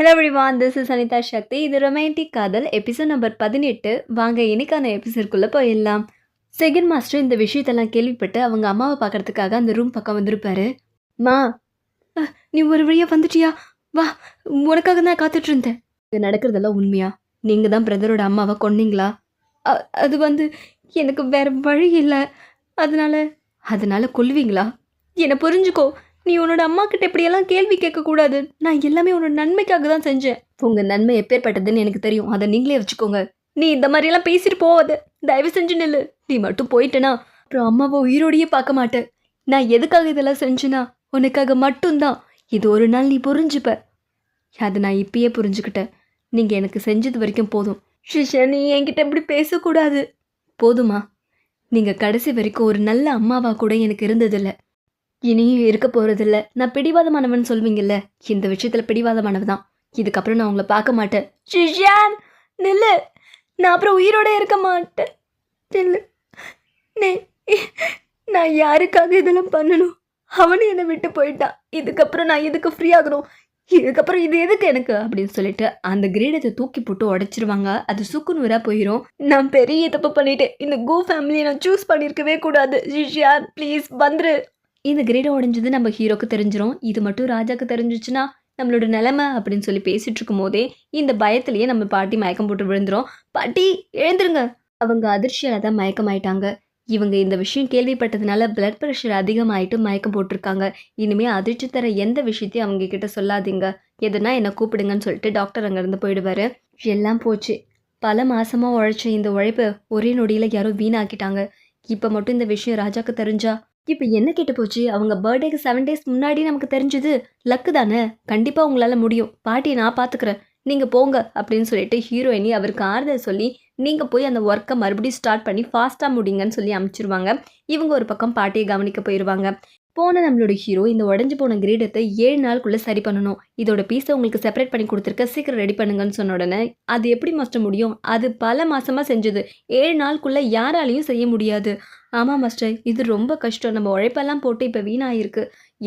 Hello everyone, this is Anitha Shakthi. இது romantic காதல் episode number 18. வாங்க இன்னைக்கான எபிசோட்குள்ளே போயிடலாம். செகண்ட் மாஸ்டர் இந்த விஷயத்தெல்லாம் கேள்விப்பட்டு அவங்க அம்மாவை பார்க்கறதுக்காக அந்த ரூம் பக்கம் வந்திருப்பாரு. மா, நீ ஒரு வழியாக வந்துட்டியா? வா, உனக்காக தான் காத்துட்டு இருந்தேன். இது நடக்கிறதெல்லாம் உண்மையா? நீங்கள் தான் பிரதரோட அம்மாவை கொன்னீங்களா? அது எனக்கு வேறு வழி இல்லை. அதனால கொல்லுவீங்களா? என்னை புரிஞ்சுக்கோ. நீ உன்னோட அம்மா கிட்ட இப்படியெல்லாம் கேள்வி கேட்கக்கூடாது. நான் எல்லாமே உன்னோட நன்மைக்காக தான் செஞ்சேன். உங்கள் நன்மை எப்பேற்பட்டதுன்னு எனக்கு தெரியும். அதை நீங்களே வச்சுக்கோங்க. நீ இந்த மாதிரியெல்லாம் பேசிட்டு போவாத. தயவு செஞ்சு நில்லு. நீ மட்டும் போயிட்டேனா அப்புறம் அம்மாவை உயிரோடையே பார்க்க மாட்டேன். நான் எதுக்காக இதெல்லாம் செஞ்சேனா உனக்காக மட்டும்தான். இது ஒரு நாள் நீ புரிஞ்சுப்ப. அதை நான் இப்பயே புரிஞ்சுக்கிட்டேன். நீங்கள் எனக்கு செஞ்சது வரைக்கும் போதும். ஷிஷா, நீ என்கிட்ட இப்படி பேசக்கூடாது. போதுமா? நீங்கள் கடைசி வரைக்கும் ஒரு நல்ல அம்மாவாக கூட எனக்கு இருந்ததில்லை, இனியும் இருக்க போகிறதில்ல. நான் பிடிவாதமானவன் சொல்வீங்கல்ல, இந்த விஷயத்தில் பிடிவாதமானவன் தான். இதுக்கப்புறம் நான் உங்களை பார்க்க மாட்டேன். ஷிஷான், நில்லு. நான் அப்புறம் உயிரோட இருக்க மாட்டேன். நில்லு. நான் யாருக்காக இதெல்லாம் பண்ணணும்? அவனு என்னை விட்டு போயிட்டான். இதுக்கப்புறம் நான் எதுக்கு ஃப்ரீ ஆகணும்? இதுக்கப்புறம் இது எதுக்கு எனக்கு அப்படின்னு சொல்லிட்டு அந்த கிரீடத்தை தூக்கி போட்டு உடைச்சிருவாங்க. அது சுக்குநூறாக போயிடும். நான் பெரிய தப்பு பண்ணிட்டேன். இந்த கோ ஃபேமிலியை நான் சூஸ் பண்ணியிருக்கவே கூடாது. ஷிஷான் ப்ளீஸ் வந்துரு. இந்த கிரீடம் உடைஞ்சது நம்ம ஹீரோக்கு தெரிஞ்சிடும். இது மட்டும் ராஜாக்கு தெரிஞ்சிச்சுன்னா நம்மளோட நிலைமை அப்படின்னு சொல்லி பேசிட்டு இருக்கும் போதே இந்த பயத்திலேயே நம்ம பாட்டி மயக்கம் போட்டு விழுந்துரும். பாட்டி எழுந்துருங்க. அவங்க அதிர்ச்சியால் தான் மயக்கமாயிட்டாங்க. இவங்க இந்த விஷயம் கேள்விப்பட்டதுனால பிளட் ப்ரெஷர் அதிகமாயிட்டு மயக்கம் போட்டிருக்காங்க. இனிமேல் அதிர்ச்சி தர எந்த விஷயத்தையும் அவங்க கிட்ட சொல்லாதீங்க. எதுனா என்னை கூப்பிடுங்கன்னு சொல்லிட்டு டாக்டர் அங்கேருந்து போயிடுவார். எல்லாம் போச்சு. பல மாசமாக உழைச்ச இந்த உழைப்பை ஒரே நொடியில் யாரோ வீணாக்கிட்டாங்க. இப்போ மட்டும் இந்த விஷயம் ராஜாக்கு தெரிஞ்சா இப்போ என்ன கேட்டு போச்சு? அவங்க பர்த்டேக்கு 7 days முன்னாடி நமக்கு தெரிஞ்சது. லக்கு தானே. கண்டிப்பாக உங்களால் முடியும். பாட்டியை நான் பார்த்துக்கிறேன், நீங்கள் போங்க அப்படின்னு சொல்லிட்டு ஹீரோயினி அவருக்கு ஆறுதல் சொல்லி நீங்கள் போய் அந்த ஒர்க்கை மறுபடியும் ஸ்டார்ட் பண்ணி ஃபாஸ்ட்டாக முடிங்கன்னு சொல்லி அனுப்பிச்சிருவாங்க. இவங்க ஒரு பக்கம் பாட்டியை கவனிக்க போயிடுவாங்க. போன நம்மளோட ஹீரோ இந்த உடஞ்சி போன கிரீடத்தை 7 நாளுக்குள்ளே சரி பண்ணணும். இதோட பீஸை உங்களுக்கு செப்பரேட் பண்ணி கொடுத்துருக்க, சீக்கிரம் ரெடி பண்ணுங்கன்னு சொன்ன உடனே அது எப்படி மாஸ்டர் முடியும்? அது பல மாதமாக செஞ்சது. 7 நாளுக்குள்ளே யாராலையும் செய்ய முடியாது. ஆமாம் மாஸ்டர், இது ரொம்ப கஷ்டம். நம்ம உழைப்பெல்லாம் போட்டு இப்போ வீணாயிருக்கு.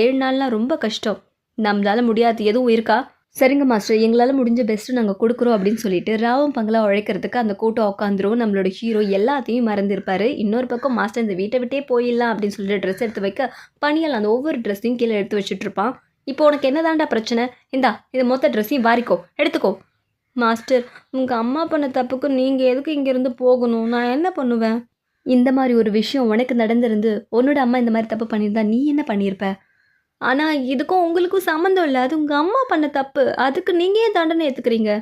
7 நாள்லாம் ரொம்ப கஷ்டம். நம்மளால் முடியாது எதுவும் இருக்கா? சரிங்க மாஸ்டர், எங்களால் முடிஞ்ச பெஸ்ட்டு நாங்கள் கொடுக்குறோம் அப்படின்னு சொல்லிட்டு ராவும் பங்களாக உழைக்கிறதுக்கு அந்த கூட்டம் உட்காந்துரும். நம்மளோட ஹீரோ எல்லாத்தையும் மறந்துருப்பார். இன்னொரு பக்கம் மாஸ்டர் இந்த வீட்டை விட்டே போயிடலாம் அப்படின்னு சொல்லிட்டு ட்ரெஸ் எடுத்து வைக்க பணியால் அந்த ஒவ்வொரு ட்ரெஸ்ஸையும் கீழே எடுத்து வச்சுட்ருப்பான். இப்போ உனக்கு என்ன தாண்டா பிரச்சனை? இந்தா இது மொத்த ட்ரெஸ்ஸையும் வாரிக்கோ, எடுத்துக்கோ. மாஸ்டர், உங்கள் அம்மா பண்ண தப்புக்கு நீங்கள் எதுக்கு இங்கேருந்து போகணும்? நான் என்ன பண்ணுவேன்? இந்த மாதிரி ஒரு விஷயம் உனக்கு நடந்திருந்து உன்னோட அம்மா இந்த மாதிரி தப்பு பண்ணியிருந்தா நீ என்ன பண்ணியிருப்ப? ஆனால் இதுக்கும் உங்களுக்கும் சம்மந்தம் இல்லை. அது உங்கள் அம்மா பண்ண தப்பு. அதுக்கு நீங்கள் ஏன் தண்டனை ஏற்றுக்கிறீங்க?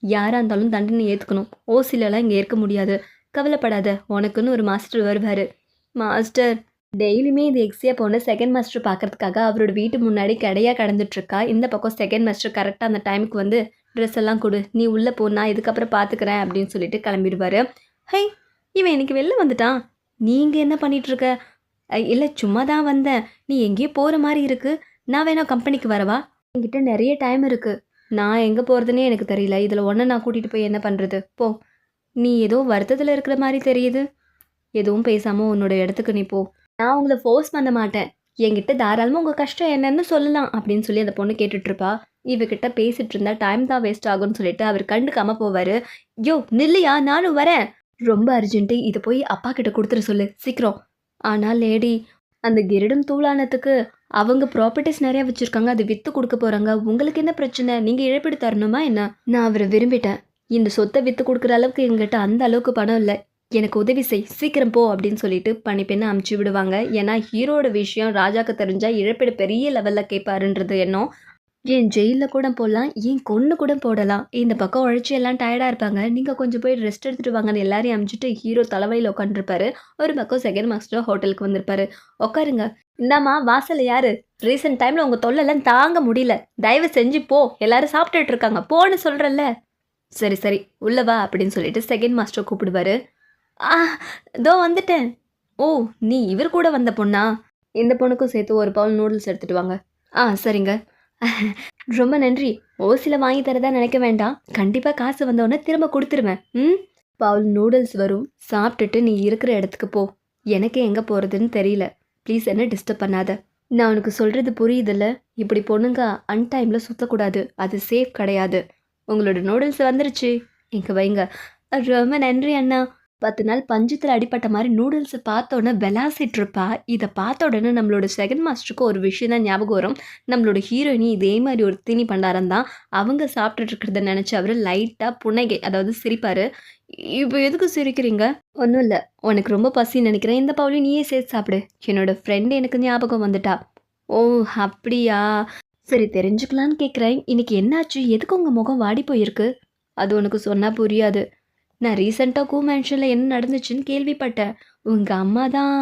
யாராக இருந்தாலும் தண்டனை ஏற்றுக்கணும். ஓசிலெலாம் இங்கே இருக்க முடியாது. கவலைப்படாத, உனக்குன்னு ஒரு மாஸ்டர் வருவார். மாஸ்டர், டெய்லியுமே இது எக்ஸியாக போன செகண்ட் மாஸ்டர் பார்க்கறதுக்காக அவரோட வீட்டு முன்னாடி கடையாக கடந்துட்டுருக்கா. இந்த பக்கம் செகண்ட் மாஸ்டர் கரெக்டாக அந்த டைமுக்கு வந்து ட்ரெஸ் எல்லாம் கொடு, நீ உள்ளே போனா இதுக்கப்புறம் பார்த்துக்கிறேன் அப்படின்னு சொல்லிட்டு கிளம்பிடுவார். ஹை, இவன் இன்னைக்கு வெளில வந்துட்டான். நீங்கள் என்ன பண்ணிகிட்ருக்க? இல்லை, சும்மா தான் வந்தேன். நீ எங்கேயோ போகிற மாதிரி இருக்குது. நான் வேணா கம்பெனிக்கு வரவா? என்கிட்ட நிறைய டைம் இருக்குது. நான் எங்கே போகிறதுனே எனக்கு தெரியல. இதில் ஒன்று நான் கூட்டிகிட்டு போய் என்ன பண்ணுறது? போ. நீ ஏதோ வருத்தத்தில் இருக்கிற மாதிரி தெரியுது. எதுவும் பேசாமல் உன்னோட இடத்துக்கு நீ போ. நான் உங்களை ஃபோர்ஸ் பண்ண மாட்டேன். என்கிட்ட தாராளமாக உங்கள் கஷ்டம் என்னன்னு சொல்லலாம் அப்படின்னு சொல்லி அந்த பொண்ணு கேட்டுட்ருப்பா. இவகிட்ட பேசிகிட்டு இருந்தா டைம் தான் வேஸ்ட் ஆகும்னு சொல்லிட்டு அவர் கண்டுக்காமல் போவார். யோ நில்லையா, நானும் வரேன். ரொம்ப அர்ஜென்ட்டு, இதை போய் அப்பா கிட்ட கொடுத்துட சொல்லு சீக்கிரம். ஆனால் லேடி, அந்த கிரீடம் தூளானதுக்கு அவங்க ப்ராப்பர்ட்டிஸ் நிறையா வச்சுருக்காங்க. அது விற்று கொடுக்க போகிறாங்க. உங்களுக்கு என்ன பிரச்சனை? நீங்கள் இழப்பீடு தரணுமா என்ன? நான் அவரை விரும்பிட்டேன். இந்த சொத்தை விற்று கொடுக்குற அளவுக்கு எங்கிட்ட அந்த அளவுக்கு பணம் இல்லை. எனக்கு உதவி செய், சீக்கிரம் போ அப்படின்னு சொல்லிட்டு பணிப்பெண்ணை அமுச்சு விடுவாங்க. ஏன்னா ஹீரோட விஷயம் ராஜாக்கு தெரிஞ்சால் இழப்பீடு பெரிய லெவலில் கேட்பாருன்றது எண்ணம். ஏன் ஜெயிலில் கூட போடலாம், ஏன் கொன்று கூட போடலாம். இந்த பக்கம் உழைச்சி எல்லாம் டயர்டாக இருப்பாங்க. நீங்கள் கொஞ்சம் போய் ரெஸ்ட் எடுத்துகிட்டு வாங்கன்னு எல்லாரையும் அனுப்பிச்சிட்டு ஹீரோ தலைவையில் உட்காந்துருப்பாரு. ஒரு பக்கம் செகண்ட் மாஸ்டர் ஹோட்டலுக்கு வந்திருப்பாரு. உட்காருங்க. இந்தாம்மா வாசல் யார்? ரீசெண்ட் டைமில் உங்கள் தொல்லைலாம் தாங்க முடியல. தயவு செஞ்சு போ, எல்லாரும் சாப்பிட்டுட்டு இருக்காங்க, போன்னு சொல்கிறல்ல. சரி சரி உள்ளவா அப்படின்னு சொல்லிட்டு செகண்ட் மாஸ்டர் கூப்பிடுவார். இதோ வந்துட்டேன். ஓ, நீ இவர் கூட வந்த பொண்ணா? இந்த பொண்ணுக்கும் சேர்த்து ஒரு பவுல் நூடுல்ஸ் எடுத்துகிட்டு வாங்க. சரிங்க. ரொம்ப நன்றி. ஓசியில் வாங்கி தரதா நினைக்க வேண்டாம். கண்டிப்பாக காசு வந்தோடனே திரும்ப கொடுத்துருவேன். பவுல் நூடுல்ஸ் வரும், சாப்பிட்டுட்டு நீ இருக்கிற இடத்துக்கு போ. எனக்கு எங்கே போகிறதுன்னு தெரியல. ப்ளீஸ் என்ன டிஸ்டர்ப் பண்ணாத. நான் உனக்கு சொல்றது புரியுதுல்ல? இப்படி பொண்ணுங்க அன்டைம்ல சுத்தக்கூடாது. அது சேஃப் கிடையாது. உங்களோட நூடுல்ஸ் வந்துருச்சு. இங்க வைங்க. ரொம்ப நன்றி அண்ணா. 10 நாள் பஞ்சத்துல அடிபட்ட மாரி நூடுல்ஸ பார்த்தோனே விளாசிட்டுருப்பா. இத பார்த்த உடனே நம்மளோட செகண்ட் மாஸ்டருக்கு ஒரு விஷயம் தான் ஞாபகம் வரும். நம்மளோட ஹீரோயினி இதே மாரி ஒரு தீனி பண்டாரம் தான். அவங்க சாப்பிட்டுட்டு இருக்கிறத நெனச்சு அவரு லைட்டா புன்னகை அதாவது சிரிப்பாரு. "இப்ப எதுக்கு சிரிக்கிறீங்க?" "ஒண்ணும் இல்ல. உனக்கு ரொம்ப பசின்னு நெனைக்கிறேன். இந்த பவுலையும் நீயே சேர்த்து சாப்பிடு. என்னோட ஃப்ரெண்ட் எனக்கு ஞாபகம் வந்துட்டா." "ஓ! அப்படியா? சரி தெரிஞ்சுக்கலான்னு கேட்குறேன். இன்னைக்கு என்னாச்சு? எதுக்கு உங்க முகம் வாடி போயிருக்கு?" "அது உனக்கு சொன்னா புரியாது. நான் ரீசெண்டா மேன்ஷன்ல என்ன நடந்துச்சுன்னு கேள்விப்பட்டேன். உங்க அம்மா தான்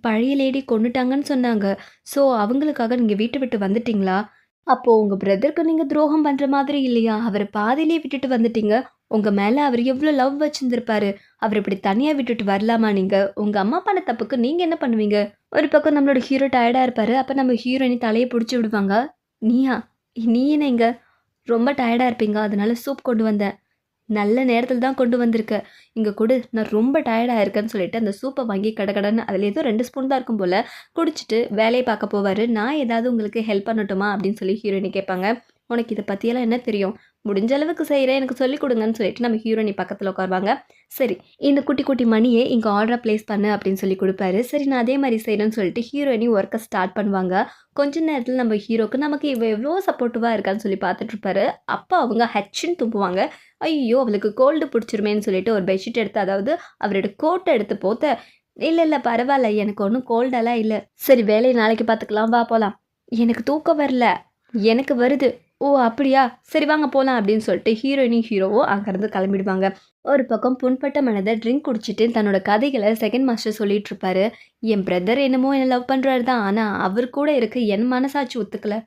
பழைய லேடி கொன்னுட்டாங்கன்னு சொன்னாங்க. ஸோ அவங்களுக்காக நீங்க வீட்ட விட்டு வந்துட்டீங்களா? அப்போ உங்க பிரதருக்கு நீங்க துரோகம் பண்ற மாதிரி இல்லையா? அவர பாதியிலேயே விட்டுட்டு வந்துட்டீங்க. உங்க மேல அவர் எவ்ளோ லவ் வச்சிருந்திருப்பாரு. அவர இப்படி தனியா விட்டுட்டு வரலாமா நீங்க? உங்க அம்மா பண்ண தப்புக்கு நீங்க என்ன பண்ணுவீங்க? ஒரு பக்கம் நம்மளோட ஹீரோ டயர்டா இருப்பாரு. அப்ப நம்ம ஹீரோயினி தலைய புடிச்சு விடுவாங்க. நீயா? நீ என்ன இங்க? ரொம்ப டயர்டா இருப்பீங்க. அதனால சூப் கொண்டு வந்தேன். நல்ல நேரத்துல தான் கொண்டு வந்திருக்க. இங்க குடு. நான் ரொம்ப டயர்டா இருக்கேன்னு சொல்லிட்டு, அந்த சூப்ப வாங்கி கடகடன்னு அதில ஏதோ 2 ஸ்பூன் தான் இருக்கும் போல. குடிச்சிட்டு வேலைய பார்க்க போவாரு. "நான் ஏதாவது உங்களுக்கு ஹெல்ப் பண்ணட்டுமா?" அப்படின்னு சொல்லி ஹீரோயினி கேட்பாங்க. "உனக்கு இத பத்தியெல்லாம் என்ன தெரியும்? முடிஞ்ச அளவுக்கு செய்றேன். எனக்கு சொல்லிக் குடுங்கன்னு" சொல்லிட்டு நம்ம ஹீரோயினி பக்கத்துல உட்காருவாங்க. "சரி, இந்த குட்டி குட்டி மணிய இங்க ஆர்டரா பிளேஸ் பண்ணு" அப்படின்னு சொல்லி குடுப்பாரு. சரி நான் அதே மாரி செய்றேன்னு சொல்லிட்டு ஹீரோயினி ஒர்க்க ஸ்டார்ட் பண்ணுவாங்க. கொஞ்ச நேரத்துல நம்ம ஹீரோக்கு நமக்கு இவ எவ்ளோ சப்போர்ட்டிவா இருக்கான்னு சொல்லி பார்த்துட்டு இருப்பாரு. அப்ப அவங்க ஹட்ச்சுன்னு தும்புவாங்க. ஐயோ! அவளுக்கு கோல்டு புடிச்சிருமேன்னு சொல்லிட்டு ஒரு பெட்ஷீட் எடுத்து அதாவது அவரோட கோட்ட எடுத்து போத்த, "இல்ல, இல்ல பரவால்ல. எனக்கு ஒண்ணும் கோல்டெல்லாம் இல்ல. சரி வேலைய நாளைக்கு பார்த்துக்கலாம். வா போலாம்." "எனக்கு தூக்கம் வரல." "எனக்கு வருது." "ஓ! அப்படியா? சரி வாங்க போலாம்." அப்படின்னு சொல்லிட்டு ஹீரோயினும், ஹீரோவும் அங்கருந்து கிளம்பிடுவாங்க. ஒரு பக்கம் புண்பட்ட மனத ட்ரிங்க் குடிச்சிட்டு தன்னோட கதைகள செகண்ட் மாஸ்டர் சொல்லிட்டுருப்பாரு. "என் பிரதர் என்னமோ என்ன லவ் பண்றாரு தான். ஆனா அவர் கூட இருக்க என் மனசாட்சி ஒத்துக்கல."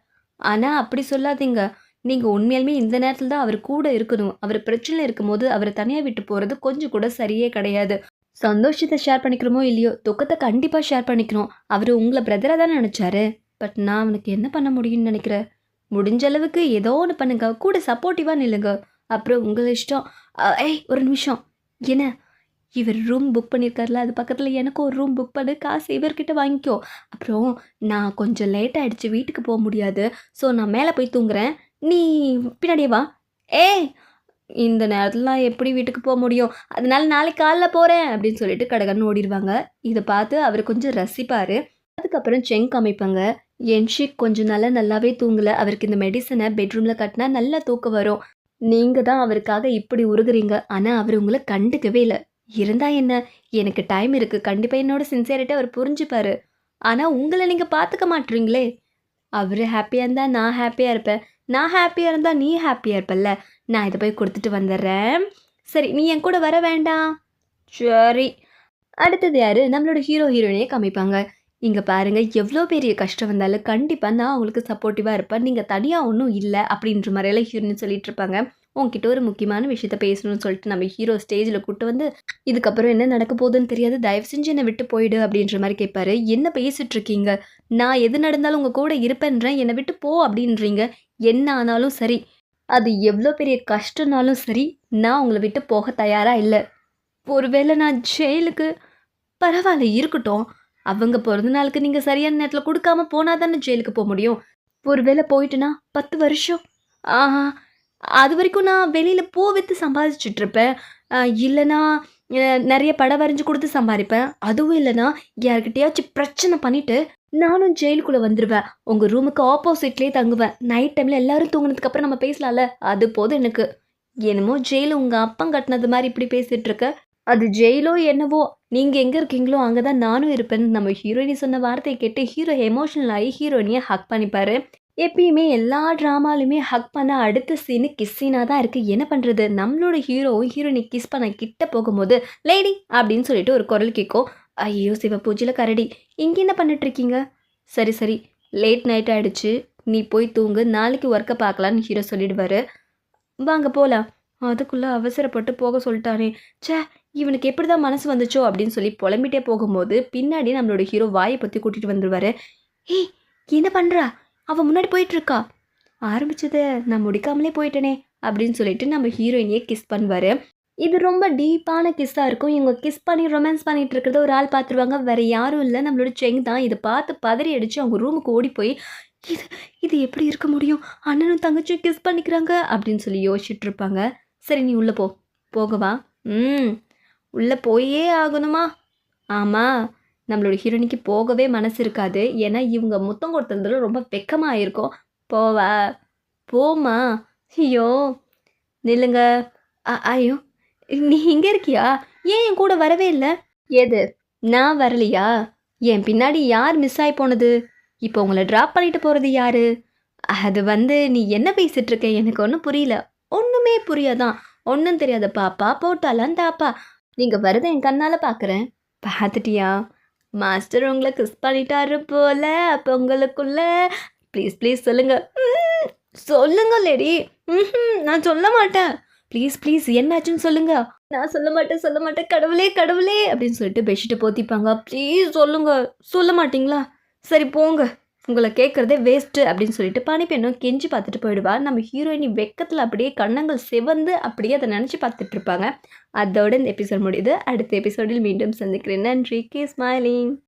"ஆனா அப்படி சொல்லாதீங்க. நீங்க உண்மையாலுமே இந்த நேரத்துல தான் அவர் கூட இருக்கணும். அவர் பிரச்சனையில இருக்கும்போது அவர தனியா விட்டு போறது கொஞ்சம் கூட சரியே கிடையாது. சந்தோஷத்த ஷேர் பண்ணிக்கிறோமோ இல்லையோ, துக்கத்த கண்டிப்பா ஷேர் பண்ணிக்கணும். அவரு உங்கள பிரதரா தானே நெனச்சாரு. பட் நான் அவனுக்கு என்ன பண்ண முடியும்னு நெனைக்கிறேன்? முடிஞ்ச அளவுக்கு ஏதோ ஒண்ணு பண்ணுங்க. கூட சப்போர்ட்டிவா நில்லுங்க. அப்புறம் உங்க இஷ்டம். ஏய் ஒரு நிமிஷம். என்ன? இவர் ரூம் புக் பண்ணியிருக்கார்ல, அது பக்கத்துல எனக்கும் ஒரு ரூம் புக் பண்ணு. காசு இவர்கிட்ட வாங்கிக்கோ. அப்புறம் நான் கொஞ்சம் லேட் ஆயிடுச்சு. வீட்டுக்கு போ முடியாது. ஸோ நான் மேல போய் தூங்குறேன். நீ பின்னாடியே வா. ஏய்! இந்த நேரத்துல நான் எப்படி வீட்டுக்கு போ முடியும்? அதனால நாளைக்கு காலைல போறேன் அப்படின்னு சொல்லிட்டு கடகடன்னு ஓடிருவாங்க. இத பார்த்து அவரு கொஞ்சம் ரசிப்பாரு. அதுக்கப்புறம் செங் காமிப்பாங்க. என்ஷிக் கொஞ்ச நாளா நல்லாவே தூங்கல. அவருக்கு இந்த மெடிசன பெட்ரூம்ல கட்டுனா நல்லா தூக்கம் வரும். நீங்க தான் அவருக்காக இப்படி உருகுறீங்க. ஆனா அவரு உங்கள கண்டுக்கவே இல்ல. இருந்தா என்ன? எனக்கு டைம் இருக்கு. கண்டிப்பா என்னோட சின்சியாரிட்டி அவர் புரிஞ்சுப்பாரு. ஆனா உங்கள நீங்க பார்த்துக்க மாட்றீங்களே! அவரு ஹேப்பியா இருந்தா நான் ஹேப்பியா இருப்பேன். நான் ஹேப்பியா இருந்தா நீ ஹேப்பியா இருப்பல்ல. நான் இத போய் குடுத்துட்டு வந்துர்றேன். சரி நீ என் கூட வர வேண்டாம்? சரி. அடுத்தது யாரு? நம்மளோட ஹீரோ, ஹீரோயினிய காமிப்பாங்க. இங்க பாருங்க எவ்ளோ பெரிய கஷ்டம் வந்தாலும் கண்டிப்பா நான் உங்களுக்கு சப்போர்ட்டிவா இருப்பேன். நீங்க தனியா ஒண்ணும் இல்ல அப்டின்ற மாரியெல்லாம் ஹீரோயினி சொல்லிட்டு இருப்பாங்க. உன்கிட்ட ஒரு முக்கியமான விஷயத்த பேசணும்னு சொல்லிட்டு நம்ம ஹீரோ ஸ்டேஜ்ல கூட்டு வந்து, இதுக்கப்புறம் என்ன நடக்க போதுன்னு தெரியாது. தயவு செஞ்சு என்ன விட்டு போயிடு அப்டின்ற மாரி கேட்பாரு. என்ன பேசிட்டு இருக்கீங்க? நான் எது நடந்தாலும் உங்க கூட இருப்பேன்றேன். என்ன விட்டு போ அப்டின்றீங்க. என்ன ஆனாலும் சரி. அது எவ்ளோ பெரிய கஷ்டம்னாலும் சரி, நான் உங்கள விட்டு போக தயாரா இல்ல. ஒருவேள நான் ஜெயிலுக்கு பரவால்ல இருக்கட்டும். அவங்க பொறந்த நாளுக்கு நீங்க சரியான நேரத்துல குடுக்காம போனா தானே ஜெயிலுக்கு முடியும். ஒருவேள போயிட்டேன்னா 10 வருஷம். ஆஹா! அதுவரைக்கும் நான் வெளியில பூ வித்து சம்பாதிச்சுட்ருப்பேன். இல்லன்னா நெறைய படம் வரைஞ்சு குடுத்து சம்பாரிப்பேன். அதுவும் இல்லன்னா யார்கிட்டயாச்சும் பிரச்சனை பண்ணிட்டு, நானும் ஜெயிலுக்குள்ள வந்துருவேன். உங்க ரூமுக்கு ஆப்போசிட்லயே தங்குவேன். நைட் டைம்ல எல்லாரும் தூங்குனதுக்கு அப்புறம் நம்ம பேசலாம்ல. அது போதும் எனக்கு. என்னமோ ஜெயிலு உங்க அப்பன் கட்டுனது மாரி இப்படி பேசிட்டு இருக்க. அது ஜெயிலோ என்னவோ! நீங்க எங்க இருக்கீங்களோ, அங்க தான் நானும் இருப்பேன்னு நம்ம ஹீரோயினி சொன்ன வார்த்தைய கேட்டு ஹீரோ எமோஷனல் ஆயி ஹீரோயினிய ஹக் பண்ணிப்பாரு. எப்பயுமே எல்லா ட்ராமாலயுமே ஹக் பண்ண அடுத்த சீனு கிஸ் சீனா தான் இருக்கு. என்ன பண்றது? நம்மளோட ஹீரோவும் ஹீரோயினி கிஸ் பண்ண கிட்ட போகும்போது, "லேடி" அப்படின்னு சொல்லிட்டு ஒரு குரல் கேட்கும். ஐயோ! சிவப்பூச்சில கரடி. இங்க என்ன பண்ணிட்டு இருக்கீங்க? சரி, சரி. லேட் நைட் ஆயிடுச்சு. நீ போய் தூங்கு. நாளைக்கு ஒர்க்க பார்க்கலான்னு ஹீரோ சொல்லிடுவாரு. வாங்க போலாம். அதுக்குள்ள அவசரப்பட்டு போக சொல்ட்டானே! ச்சே! இவனுக்கு எப்படிதான் மனசு வந்துச்சோ! அப்படின்னு சொல்லி புலம்பிட்டே போகும்போது, பின்னாடி நம்மளோட ஹீரோ வாய பொத்தி கூட்டிட்டு வந்துருவாரு. ஏய்! என்ன பண்றா? அவ முன்னாடி போயிட்டுருக்கா. ஆரம்பிச்சத நான் முடிக்காமலே போயிட்டேனே! அப்படின்னு சொல்லிட்டு நம்ம ஹீரோயினிய கிஸ் பண்ணுவாரு. இது ரொம்ப டீப்பான கிஸ்ஸா இருக்கும். இவங்க கிஸ் பண்ணி ரொமான்ஸ் பண்ணிட்டு இருக்கிறத ஒரு ஆள் பார்த்துருவாங்க. வேற யாரும் இல்ல. நம்மளோட செங் தான். இத பார்த்து பதறி அடிச்சு அவங்க ரூமுக்கு ஓடி போய், "இது இது எப்படி இருக்க முடியும்? அண்ணனும் தங்கச்சியும் கிஸ் பண்ணிக்கிறாங்க." அப்படின்னு சொல்லி யோசிச்சுட்டு இருப்பாங்க. "சரி நீ உள்ள போ." "போகவா?" "ம். உள்ள போயே ஆகணுமா?" "ஆமா." நம்மளோட ஹீரோயினிக்கு போகவே மனசு இருக்காது. ஏன்னா இவங்க முத்தம் கொடுத்ததுல ரொம்ப வெட்கமா ஆயிருக்கும். "போவா?" "போம்மா." "ஐயோ! நில்லுங்க." ஐயோ! நீ இங்க இருக்கியா? ஏன் என் கூட வரவே இல்ல? எது? நான் வரலையா? என் பின்னாடி யார் மிஸ் ஆயி போனது? இப்போ உங்கள ட்ராப் பண்ணிட்டு போறது யாரு? அது வந்து நீ என்ன பேசிட்டு இருக்க? எனக்கு ஒண்ணும் புரியல. ஒண்ணுமே புரியாதான். ஒண்ணும் தெரியாத பாப்பா போட்டாலாம் தாப்பா. நீங்க வரத என் கண்ணால பார்க்குறேன். பார்த்துட்டியா? மாஸ்டர் உங்கள கிஸ் பண்ணிட்டாரு போல. அப்ப உங்களுக்குள்ள ப்ளீஸ் ப்ளீஸ் சொல்லுங்க. சொல்லுங்க லேடி. நான் சொல்ல மாட்டேன். ப்ளீஸ் ப்ளீஸ் என்னாச்சுன்னு சொல்லுங்க. நான் சொல்ல மாட்டேன், சொல்ல மாட்டேன். கடவுளே! கடவுளே! அப்படின்னு சொல்லிட்டு பெட்ஷீட்ட போத்திப்பாங்க. ப்ளீஸ் சொல்லுங்க. சொல்ல மாட்டீங்களா? சரி போங்க. உங்கள கேட்கறதே வேஸ்ட்டு அப்படின்னு சொல்லிட்டு பணிப்பெண்ணும் கெஞ்சி பார்த்துட்டு போயிடுவா. நம்ம ஹீரோயினி வெட்கத்துல அப்படியே கன்னங்கள் சிவந்து அப்படியே அத நெனச்சு பார்த்துட்டு இருப்பாங்க. அதோட இந்த எபிசோட் முடியுது. அடுத்த எபிசோடில் மீண்டும் சந்திக்கிறேன். நன்றி. Keep smiling.